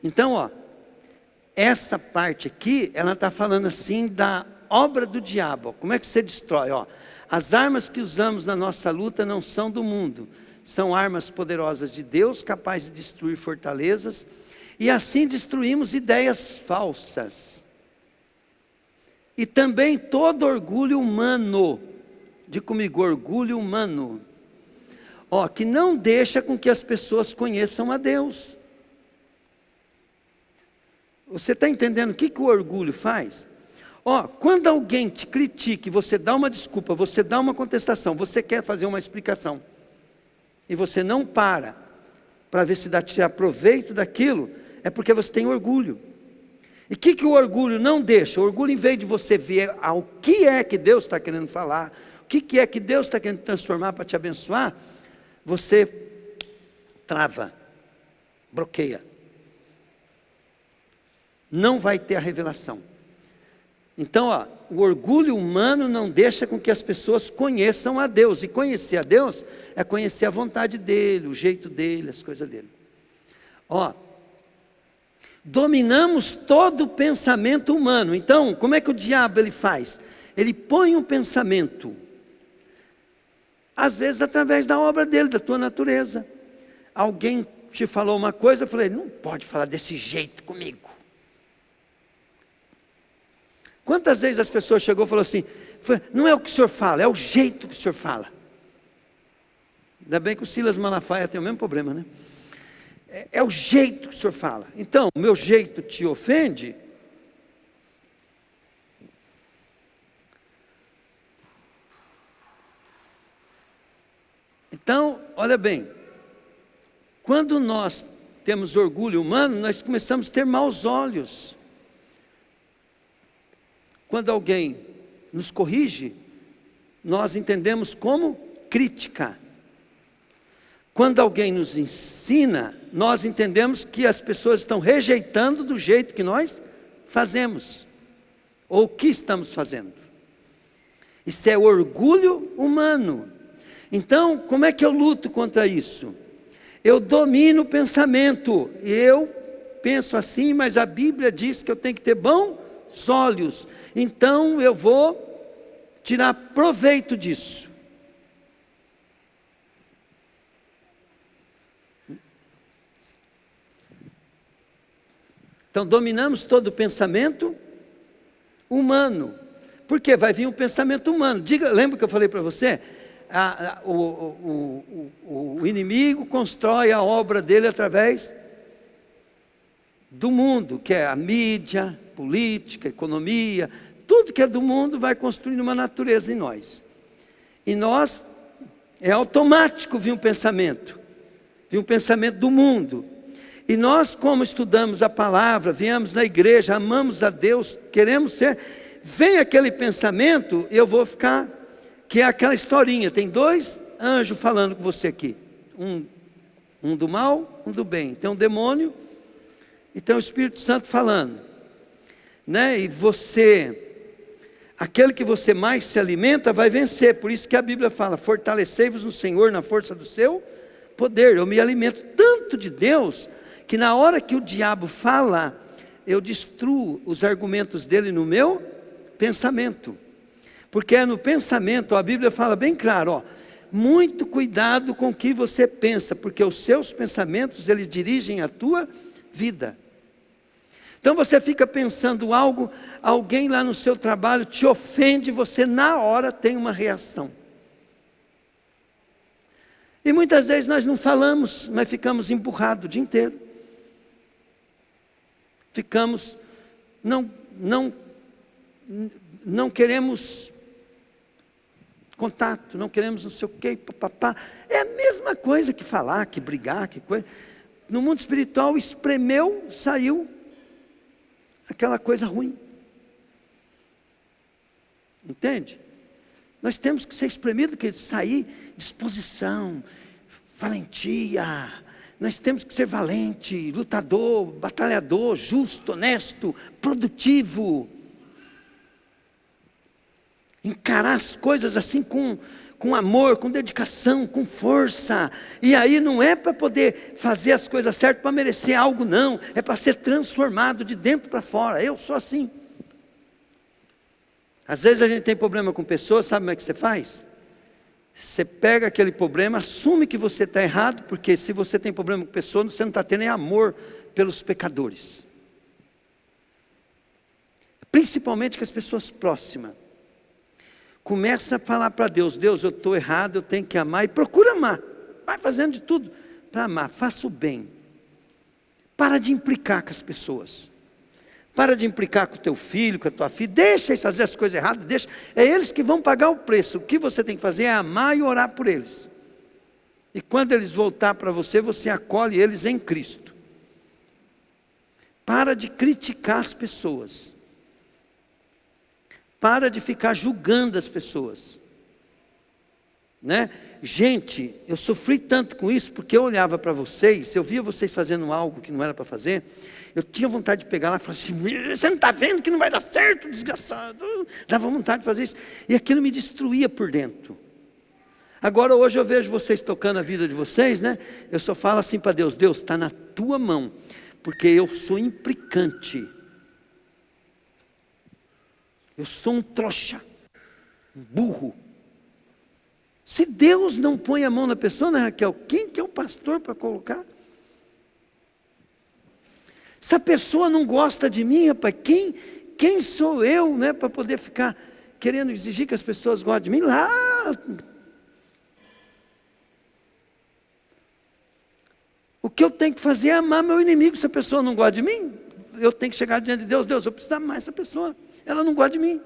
Então, essa parte aqui, ela está falando assim da obra do diabo. Como é que você destrói? As armas que usamos na nossa luta não são do mundo. São armas poderosas de Deus, capazes de destruir fortalezas. E assim destruímos ideias falsas. E também todo orgulho humano. Diga comigo, orgulho humano. Que não deixa com que as pessoas conheçam a Deus. Você está entendendo o que o orgulho faz? Quando alguém te critique, você dá uma desculpa, você dá uma contestação, você quer fazer uma explicação, e você não para ver se dá tirar proveito daquilo, é porque você tem orgulho. E o que o orgulho não deixa? O orgulho, em vez de você ver o que é que Deus está querendo falar, o que é que Deus está querendo transformar para te abençoar, você trava, bloqueia. Não vai ter a revelação. Então, o orgulho humano não deixa com que as pessoas conheçam a Deus. E conhecer a Deus é conhecer a vontade dEle, o jeito dEle, as coisas dEle. Dominamos todo o pensamento humano. Então, como é que o diabo ele faz? Ele põe um pensamento, às vezes através da obra dele, da tua natureza. Alguém te falou uma coisa, eu falei, não pode falar desse jeito comigo. Quantas vezes as pessoas chegou e falou assim, não é o que o senhor fala, é o jeito que o senhor fala. Ainda bem que o Silas Malafaia tem o mesmo problema, né? É o jeito que o senhor fala. Então, o meu jeito te ofende? Então, olha bem, quando nós temos orgulho humano, nós começamos a ter maus olhos. Quando alguém nos corrige, nós entendemos como crítica. Quando alguém nos ensina, nós entendemos que as pessoas estão rejeitando do jeito que nós fazemos, ou o que estamos fazendo. Isso é orgulho humano. Então, como é que eu luto contra isso? Eu domino o pensamento. Eu penso assim, mas a Bíblia diz que eu tenho que ter bons olhos. Então eu vou tirar proveito disso. Então dominamos todo o pensamento humano. Porque vai vir um pensamento humano. Lembra que eu falei para você? O inimigo constrói a obra dele através do mundo, que é a mídia, política, economia, tudo que é do mundo vai construindo uma natureza em nós. E nós, é automático vir um pensamento do mundo. E nós, como estudamos a palavra, viemos na igreja, amamos a Deus, queremos ser, vem aquele pensamento, eu vou ficar, que é aquela historinha, tem dois anjos falando com você aqui, um do mal, um do bem, tem um demônio, e tem o Espírito Santo falando, né? E você, aquele que você mais se alimenta vai vencer. Por isso que a Bíblia fala, fortalecei-vos no Senhor na força do seu poder. Eu me alimento tanto de Deus, que na hora que o diabo fala, eu destruo os argumentos dele no meu pensamento. Porque é no pensamento, a Bíblia fala bem claro, muito cuidado com o que você pensa, porque os seus pensamentos, eles dirigem a tua vida. Então você fica pensando algo, alguém lá no seu trabalho te ofende, você na hora tem uma reação. E muitas vezes nós não falamos, mas ficamos empurrados o dia inteiro. Ficamos, não queremos contato, não queremos não sei o que, papapá. É a mesma coisa que falar, que brigar, que coisa. No mundo espiritual, espremeu, saiu aquela coisa ruim. Entende? Nós temos que ser espremidos, que sair disposição, valentia. Nós temos que ser valente, lutador, batalhador, justo, honesto, produtivo. Encarar as coisas assim com amor, com dedicação, com força. E aí não é para poder fazer as coisas certas para merecer algo, não. É para ser transformado de dentro para fora. Eu sou assim. Às vezes a gente tem problema com pessoas, sabe como é que você faz? Você pega aquele problema, assume que você está errado, porque se você tem problema com pessoas, você não está tendo nem amor pelos pecadores. Principalmente com as pessoas próximas. Começa a falar para Deus, Deus, eu estou errado, eu tenho que amar, e procura amar. Vai fazendo de tudo para amar, faça o bem. Para de implicar com as pessoas. Para de implicar com o teu filho, com a tua filha. Deixa eles fazer as coisas erradas, deixa. É eles que vão pagar o preço. O que você tem que fazer é amar e orar por eles. E quando eles voltar para você, você acolhe eles em Cristo. Para de criticar as pessoas. Para de ficar julgando as pessoas. Né? Gente, eu sofri tanto com isso, porque eu olhava para vocês, eu via vocês fazendo algo que não era para fazer, eu tinha vontade de pegar lá e falar assim, você não está vendo que não vai dar certo, desgraçado? Dava vontade de fazer isso, e aquilo me destruía por dentro. Agora hoje eu vejo vocês tocando a vida de vocês, né? Eu só falo assim para Deus, Deus, está na tua mão, porque eu sou implicante, eu sou um trouxa, um burro. Se Deus não põe a mão na pessoa, né, Raquel? Quem que é o pastor para colocar? Se a pessoa não gosta de mim, rapaz, quem sou eu, né, para poder ficar querendo exigir que as pessoas gostem de mim? Lá. O que eu tenho que fazer é amar meu inimigo. Se a pessoa não gosta de mim, eu tenho que chegar diante de Deus. Deus, eu preciso amar essa pessoa. Ela não gosta de mim.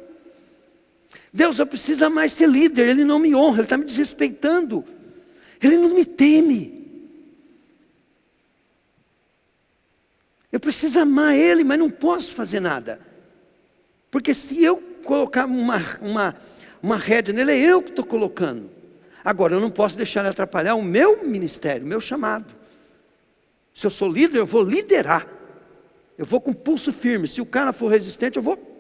Deus, eu preciso mais ser líder, ele não me honra, ele está me desrespeitando, ele não me teme. Eu preciso amar ele, mas não posso fazer nada. Porque se eu colocar uma rédea nele, é eu que estou colocando. Agora, eu não posso deixar ele atrapalhar o meu ministério, o meu chamado. Se eu sou líder, eu vou liderar. Eu vou com pulso firme. Se o cara for resistente, eu vou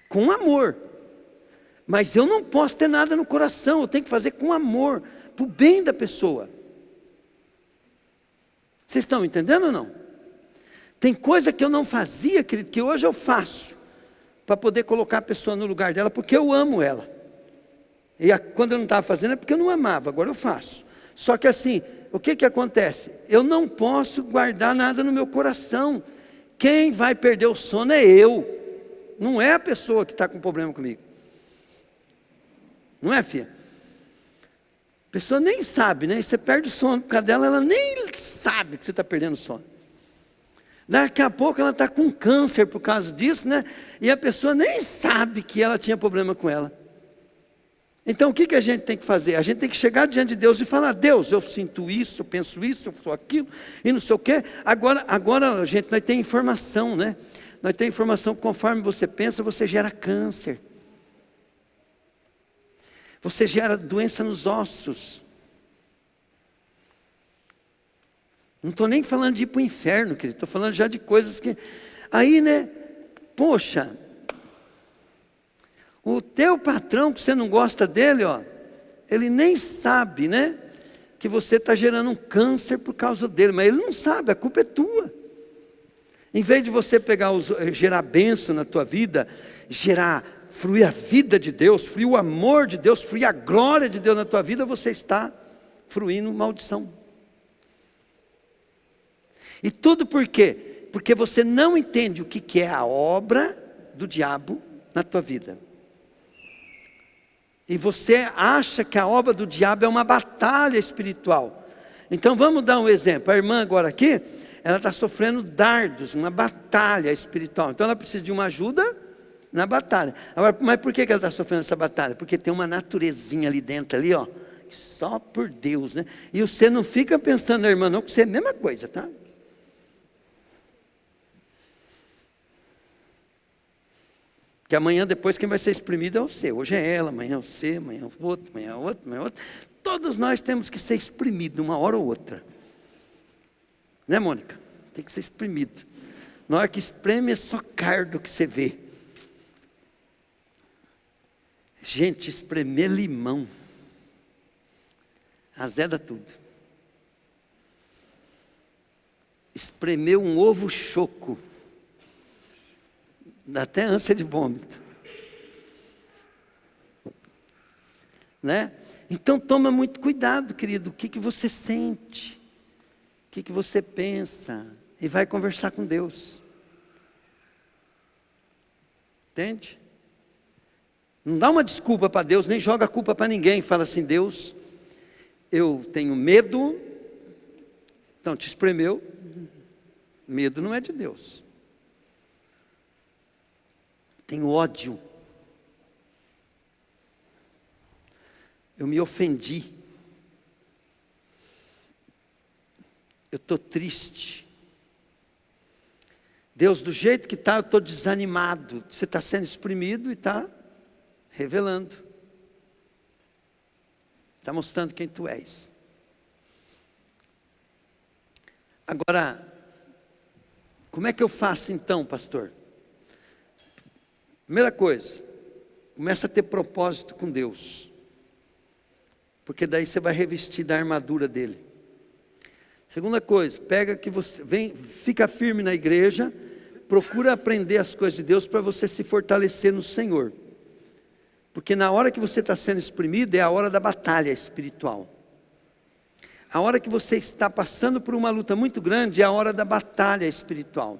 com amor. Mas eu não posso ter nada no coração, eu tenho que fazer com amor, para o bem da pessoa. Vocês estão entendendo ou não? Tem coisa que eu não fazia, querido, que hoje eu faço, para poder colocar a pessoa no lugar dela, porque eu amo ela. E quando eu não estava fazendo é porque eu não amava, agora eu faço. Só que assim, o que acontece? Eu não posso guardar nada no meu coração. Quem vai perder o sono é eu. Não é a pessoa que está com problema comigo. Não é, filha? A pessoa nem sabe, né? Você perde o sono por causa dela, ela nem sabe que você está perdendo o sono. Daqui a pouco ela está com câncer por causa disso, né? E a pessoa nem sabe que ela tinha problema com ela. Então o que a gente tem que fazer? A gente tem que chegar diante de Deus e falar, Deus, eu sinto isso, eu penso isso, eu sou aquilo, e não sei o quê. Agora gente, nós temos informação, né? Nós temos informação que conforme você pensa, você gera câncer. Você gera doença nos ossos. Não estou nem falando de ir para o inferno, querido. Estou falando já de coisas que... Aí, né? Poxa, o teu patrão, que você não gosta dele, ó, ele nem sabe, né? Que você está gerando um câncer por causa dele. Mas ele não sabe, a culpa é tua. Em vez de você gerar bênção na tua vida, fluir a vida de Deus, fluir o amor de Deus, fluir a glória de Deus na tua vida, você está fluindo maldição. E tudo por quê? Porque você não entende o que é a obra do diabo na tua vida. E você acha que a obra do diabo é uma batalha espiritual. Então vamos dar um exemplo. A irmã agora aqui, ela está sofrendo dardos, uma batalha espiritual. Então ela precisa de uma ajuda na batalha. Agora, mas por que ela está sofrendo essa batalha? Porque tem uma naturezinha ali dentro, ali, ó, só por Deus, né? E você não fica pensando na irmã, não, que você é a mesma coisa, tá? Que amanhã depois quem vai ser exprimido é você. Hoje é ela, amanhã é você, amanhã é o outro, amanhã é outro, amanhã é outro. Todos nós temos que ser exprimidos uma hora ou outra. Né, Mônica? Tem que ser espremido. Na hora que espreme é só cardo que você vê. Gente, espremer limão azeda tudo. Espremer um ovo choco dá até ânsia de vômito. Né? Então toma muito cuidado, querido. O que você sente? O que você pensa? E vai conversar com Deus. Entende? Não dá uma desculpa para Deus, nem joga a culpa para ninguém. Fala assim, Deus, eu tenho medo. Então te espremeu. Medo não é de Deus. Tenho ódio. Eu me ofendi. Eu estou triste. Deus, do jeito que está, eu estou desanimado. Você está sendo exprimido e está revelando. Está mostrando quem tu és. Agora, como é que eu faço então, pastor? Primeira coisa, começa a ter propósito com Deus. Porque daí você vai revestir da armadura dele. Segunda coisa, pega que você vem, fica firme na igreja, procura aprender as coisas de Deus para você se fortalecer no Senhor. Porque na hora que você está sendo exprimido é a hora da batalha espiritual. A hora que você está passando por uma luta muito grande é a hora da batalha espiritual.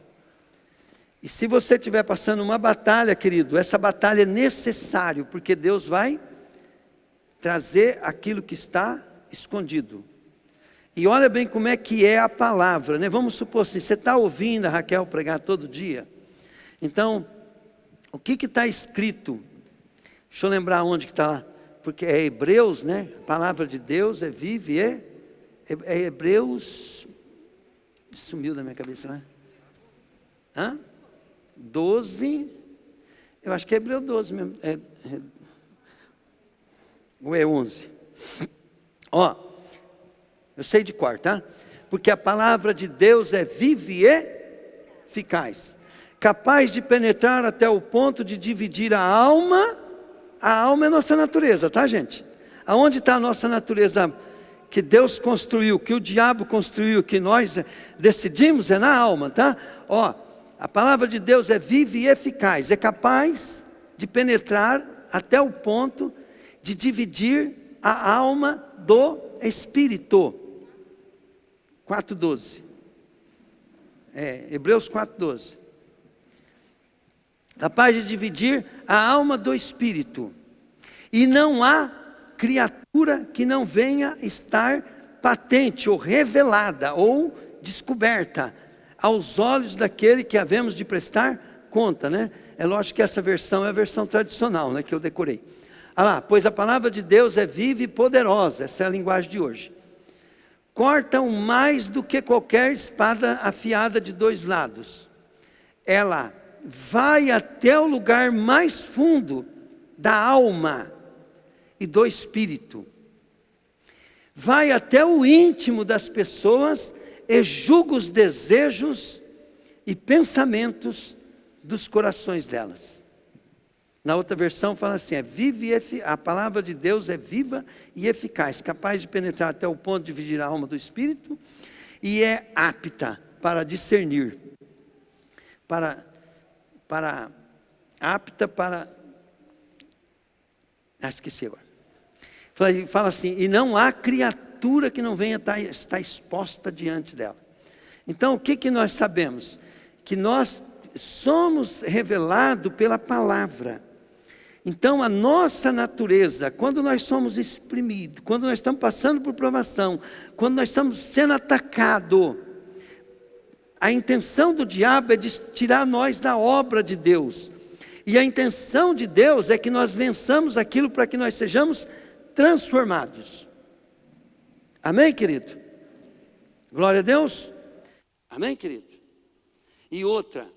E se você estiver passando uma batalha, querido, essa batalha é necessária, porque Deus vai trazer aquilo que está escondido. E olha bem como é que é a palavra, né? Vamos supor assim, você está ouvindo a Raquel pregar todo dia. Então, o que está escrito? Deixa eu lembrar onde que está lá. Porque é Hebreus, né? A palavra de Deus é viva e é Hebreus. Sumiu da minha cabeça, né? 12. Eu acho que é Hebreus 12 mesmo. Ou é 11? Ó, eu sei de cor, tá? Porque a palavra de Deus é viva e eficaz, capaz de penetrar até o ponto de dividir a alma. A alma é a nossa natureza, tá, gente? Aonde está a nossa natureza que Deus construiu, que o diabo construiu, que nós decidimos, é na alma, tá? Ó, a palavra de Deus é viva e eficaz, é capaz de penetrar até o ponto de dividir a alma do espírito. 4:12. Hebreus 4:12. Capaz de dividir a alma do espírito. E não há criatura que não venha estar patente ou revelada ou descoberta aos olhos daquele que havemos de prestar conta, né? É lógico que essa versão é a versão tradicional, né, que eu decorei. Pois a palavra de Deus é viva e poderosa, essa é a linguagem de hoje. Cortam mais do que qualquer espada afiada de 2 lados. Ela vai até o lugar mais fundo da alma e do espírito. Vai até o íntimo das pessoas e julga os desejos e pensamentos dos corações delas. Na outra versão fala assim, a palavra de Deus é viva e eficaz, capaz de penetrar até o ponto de dividir a alma do espírito, e é apta para discernir, esqueci agora. Fala assim, e não há criatura que não venha estar exposta diante dela. Então o que nós sabemos? Que nós somos revelados pela palavra. Então a nossa natureza, quando nós somos exprimidos, quando nós estamos passando por provação, quando nós estamos sendo atacados, a intenção do diabo é de tirar nós da obra de Deus. E a intenção de Deus é que nós vençamos aquilo para que nós sejamos transformados. Amém, querido? Glória a Deus. Amém, querido? E outra,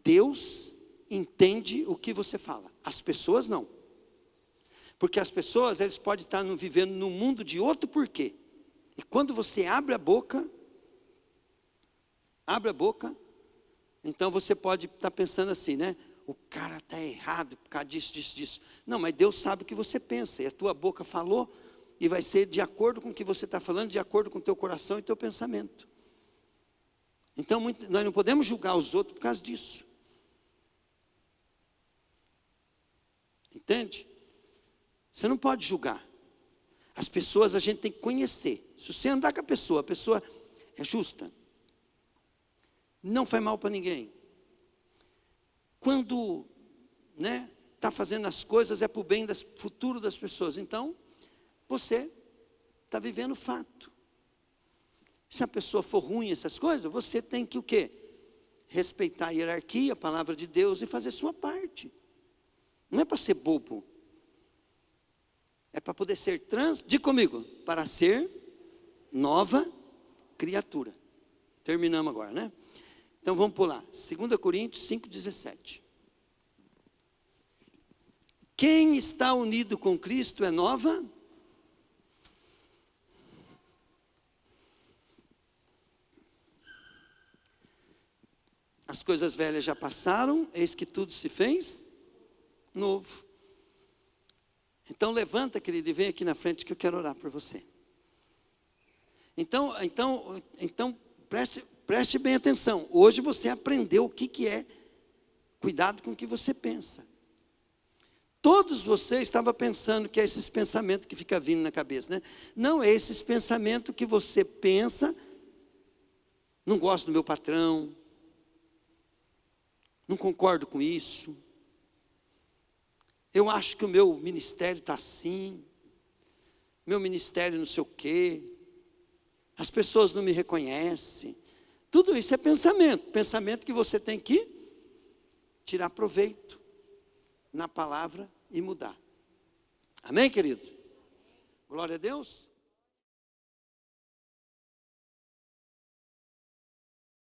Deus entende o que você fala. As pessoas não. Porque as pessoas, eles podem estar vivendo num mundo de outro porquê. E quando você abre a boca, então você pode estar pensando assim, né? O cara está errado por causa disso. Não, mas Deus sabe o que você pensa. E a tua boca falou, e vai ser de acordo com o que você está falando, de acordo com o teu coração e teu pensamento. Então, nós não podemos julgar os outros por causa disso. Entende? Você não pode julgar. As pessoas a gente tem que conhecer. Se você andar com a pessoa é justa. Não faz mal para ninguém. Quando está fazendo as coisas é para o bem do futuro das pessoas. Então, você está vivendo fato. Se a pessoa for ruim, essas coisas, você tem que o quê? Respeitar a hierarquia, a palavra de Deus e fazer sua parte. Não é para ser bobo. É para poder ser diga comigo, para ser nova criatura. Terminamos agora, né? Então vamos pular. 2 Coríntios 5,17. Quem está unido com Cristo é nova. As coisas velhas já passaram, eis que tudo se fez novo. Então levanta, querido, e vem aqui na frente que eu quero orar por você. Então preste bem atenção. Hoje você aprendeu o que é cuidado com o que você pensa. Todos vocês estavam pensando que é esses pensamentos que ficam vindo na cabeça, né? Não, é esses pensamentos que você pensa, não gosto do meu patrão, não concordo com isso, eu acho que o meu ministério está assim, meu ministério não sei o quê, as pessoas não me reconhecem. Tudo isso é pensamento que você tem que tirar proveito na palavra e mudar. Amém, querido? Glória a Deus.